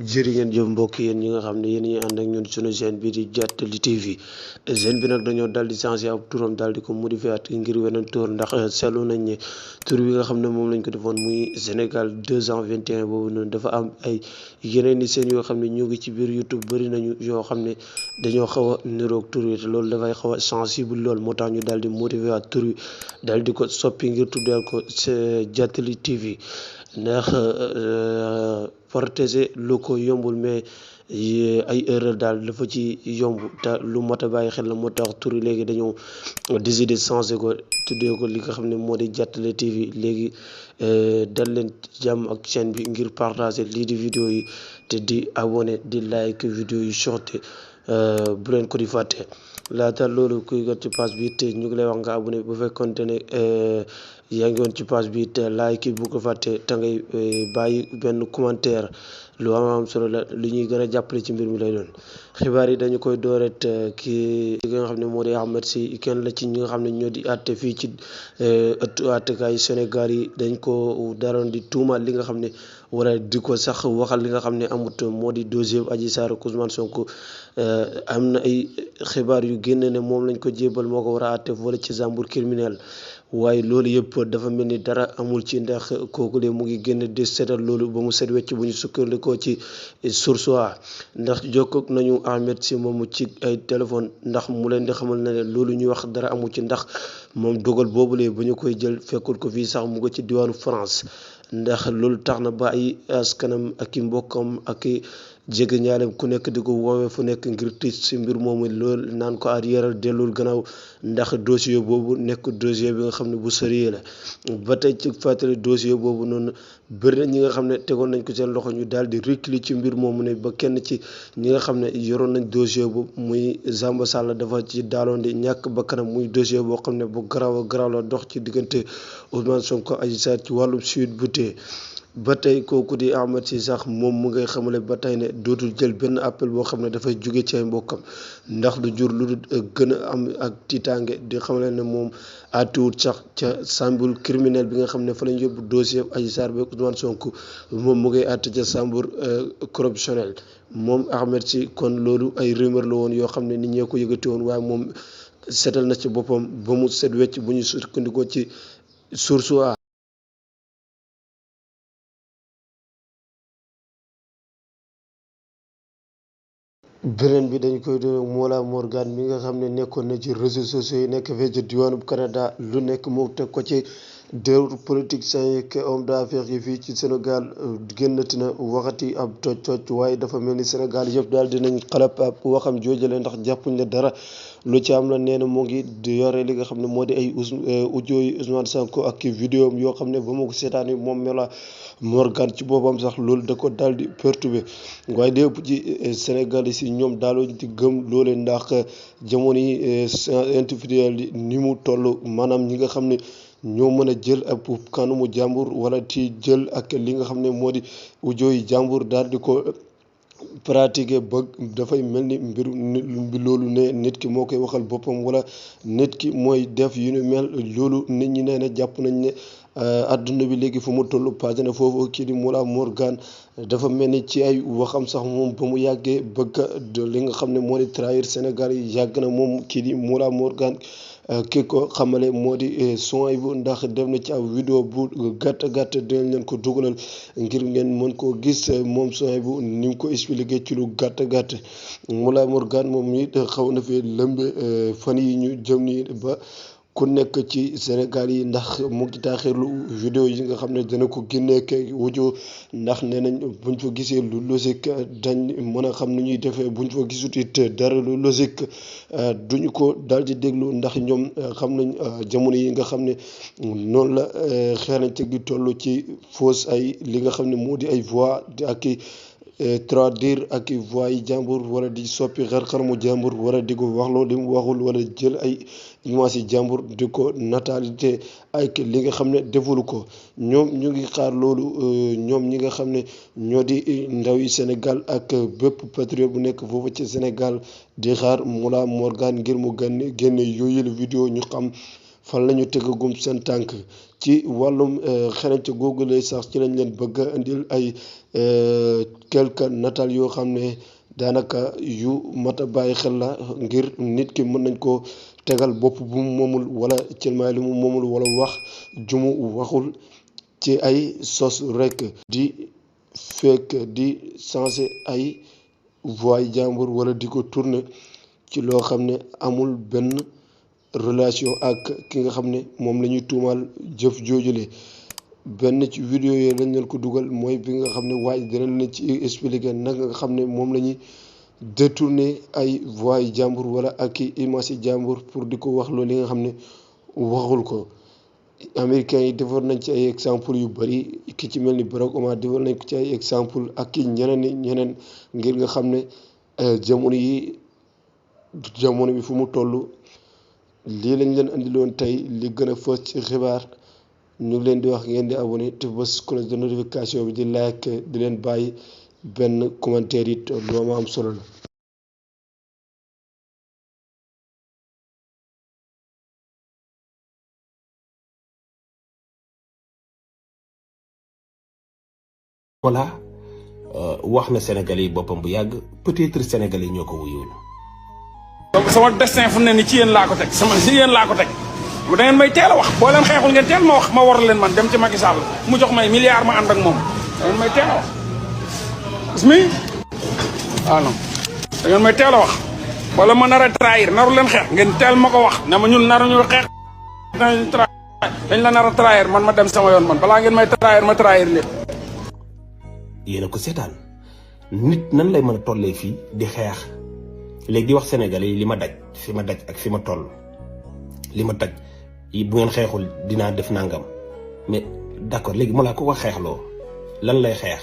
jërë ngeen jëf mbokk yéen ñi nga xam ne yéen ñi ànd ak ñun sunu chaîne bi di Diatly TV chaîne bi nag dañoo daal di changé ab turam daal di ko modifié at ngir weneen tur ndax seetlu nañ ne tur bi nga xam ne moom lañ ko defoon muy Sénégal 221 boobu noonu dafa am ay yeneen i seen yoo xam ne ñu ngi ci biir YouTube bëri nañu yoo xam ne dañoo xaw a niroog tur yi te loolu dafay xaw a sensible lool moo tax ñu daal di modifié at tur wi daal di ko soppi ngir tuddee ko Diatly TV ndax protéger lu ko yombul mais ay erreur daal dafa ci yomb te lu mot a bàyyi xel la moo tax tur yi léegi dañoo décider changer ko tuddee ko li nga xam ne moo di Diatly TV léegi dal leen jàmm ak chaîne bi ngir partager lii di vidéo yi te di abonné di like vidéo yi short bu leen ko di fàtte laata loolu kuy got ci page bi te ñu ngi lay wax nga abonné bu fekkonte ne yaa ngi woon ci page bi te like bu ko fàtte te ngay bàyyi benn commentaire lu am solo la li ñuy gën a jàppale ci mbir mi lay doon. xibaar yi dañu koy dooret ki nga xam ne moo di Ahmed Sy kenn la ci ñi nga xam ne ñoo di àtte fii ci ëttu àttekaay Sénégal yi dañ ko daroon di tuumaal li nga xam ne wala di ko sax waxal li nga xam ne amut moo di dossier Adji Sarr ak Ousmane Sonko am na ay xibaar yu génn ne moom lañ ko jébal moo ko war a àtte wala ci chambre criminelle waaye loolu yëpp dafa mel ni dara amul ci ndax kooku de mu ngi génn di seetal loolu ba mu set wecc bu ñu sukkandikoo ci Source A ndax jokkoog nañu Ahmed Sy moomu ci ay téléphone ndax mu leen di xamal ne loolu ñuy wax dara amul ci ndax moom dogal boobulee ba ñu koy jël fekkul ko fii sax mu nga ci diwaanu France ndax loolu tax na ba ay askanam ak i mbokkam ak i jege ñaalem ku nekk di ko woowee fu nekk ngir tiis ci mbir moomu loolu naan ko arrière dellul gannaaw ndax dossier boobu nekk dossier bi nga xam ne bu sérieux la ba tey ci fàttali dossier boobu noonu bëri na ñi nga xam ne tegoon nañ ko seen loxo ñu daal di reculer ci mbir moomu ne ba kenn ci ñi nga xam ne yoroon nañ dossier boobu muy Samba Sall dafa ci daaloon di ñàkk bakkanam muy dossier boo xam ne bu garaaw a garaaw la dox ci diggante Ousmane Sonko Adji Sarr ci wàllum Sweet Beauté ba tey kooku di Ahmed Sy sax moom mu ngay xamale ba tey ne dootul jël benn appel boo xam ne dafay jóge ci ay mbokkam ndax du jur lu dul gën a am ak tiitaange di xamale ne moom àttuwut sax ca chambre criminelle bi nga xam ne fa lañ yóbbu dossier Adji Sarr ba Ousmane Sonko moom mu ngay àtte ca chambre correctionnelle moom Ahmed Sy kon loolu ay rumeur la woon yoo xam ne nit ñee ko yëgati woon waaye moom setal na ci boppam ba mu set wecc bu ñu sukkandikoo ci Source A. beneen bi dañ koy doon Mollah Morgan mi nga xam ne nekkoon na ci réseaux sociaux yi nekk fee ci diwaanu Canada lu nekk mu teg ko ci dér politiciens yi ak homme d'affaires yi fii ci Sénégal génnati na waxati ab toj waaye dafa mel ni Sénégal yëpp daal dinañ xalab ab waxam joojale ndax jàppuñ ne dara lu ci am la nee na mu ngi di yore li nga xam ne moo di ay audio yi Ousmane Sonko ak vidéo yoo xam ne ba ma ko seetaani moom Mollah Morgan ci boppam sax loolu da ko daal di perturbé waaye lépp ci Sénégal yi si ñoom daaloo di gëm loole ndax jamono yi individuel ni mu toll maanaam ñi nga xam ne ñoo mën a jël ab kanamu jàmbur wala ci jël ak li nga xam ne moo di audio yi jàmbur daal di ko pratiquer ba dafay mel ni mbir loolu ne nit ki moo koy waxal boppam wala nit ki mooy def yu ni mel loolu nit ñi nee na jàpp nañ ne adduna bi léegi fu mu toll passé na foofu kii di Mollah Morgan dafa mel ni ci ay waxam sax moom ba mu yàggee bëgg li nga xam ne moo di trahir Sénégal yi yàgg na moom kii di Mollah Morgan ki ko xamale moo di son bu ndax def na ci ab vidéo bu gàtt dinañ leen ko dugalal ngir ngeen mën koo gis moom son bu ni mu ko expliqué ci lu gàtt Mollah Morgan moom it xaw na fi lëmbe fan yi ñu jëm nii ba ku nekk ci Sénégal yi ndax mu ngi taaxirlu vidéo yi nga xam ne dana ko génnee kay wujo ndax nee nañ buñ fa gisee lu logique dañ mën a xam nu ñuy defee buñ fa gisut it dara lu logique duñu ko daal di déglu ndax ñoom xam nañ jamono yi nga xam ne noonu la xeerañte gi toll ci fausse ay li nga xam ne moo di ay voix ak traduire ak voix yi jàmbur wala di soppi xar mu jàmbur wala di ko waxloo li mu waxul wala jël ay image yi jàmbur di ko natalité ak li nga xam ne defulu ko ñoom ñu ngi xaar loolu ñoom ñi nga xam ne ñoo di ndaw yi Sénégal ak bépp patriote bu nekk foofu ci Sénégal di xaar Mollah Morgan ngir mu génne yooyu la vidéo ñu xam fan la ñu tegagum seen tànk ci wàllum xarañte googu lay sax ci lañ leen bëgg a indil ay quelque nataal yoo xam ne daanaka yu mat a bàyyi xel la ngir nit ki mën nañ ko tegal bopp bu mu moomul wala cilmaay lu mu moomul wala wax jumu waxul ci ay sos rek di fekk di changer ay voix jàmbur wala di ko tourner ci loo xam ne amul benn relation ak ki nga xam ne moom la ñuy tuumaal jëf joojule benn ci vidéo yooyu lañ leen ko dugal mooy bi nga xam ne waaye dina leen ci expliquer naka nga xam ne moom la ñuy détourner ay voix jàmbur wala ak i image jàmbur pour di ko wax loolu li nga xam ne waxul ko. américains yi defar nañ ci ay exemple yu bari ki ci mel ni Barack Obama defar nañ ko ci ay exemple ak ki ñeneen ngir nga xam ne jamono bi fu mu toll lii lañ leen andiloon tey li gën a fës ci xibaar ñu ngi leen di wax ngeen di abonné te bës cloche de notification bi di like di leen bàyyi benn commentaire it lu ma am solo la. voilà wax na Sénégalais yi boppam bu yàgg peut-être Sénégalais yi ñoo ko wuyuwul. donc sama destin fu ne ni ci yéen laa ko teg si yéen laa ko teg da ngeen may teel a wax boo leen xeexul ngeen teel ma wax ma war leen man dem ci Macky Sall mu jox may milliard ma ànd ak moom da ngeen may teel a wax gis mi non da ngeen may teel a wax wala ma nar a trahir naru leen xeex ngeen teel ma ko wax ne ma ñun naruñu xeex dañ la nar a trahir man ma dem sama yoon man balaa ngeen may trahir ma trahir leen. yéen a ko seetaan nit nan lay mën a tollee fii di xeex léegi di wax Sénégalais yi li ma daj fi ma daj ak fi ma toll li ma daj bu ngeen xeexul dinaa def nangam mais d'accord léegi mu laa ko xeexloo lan lay xeex.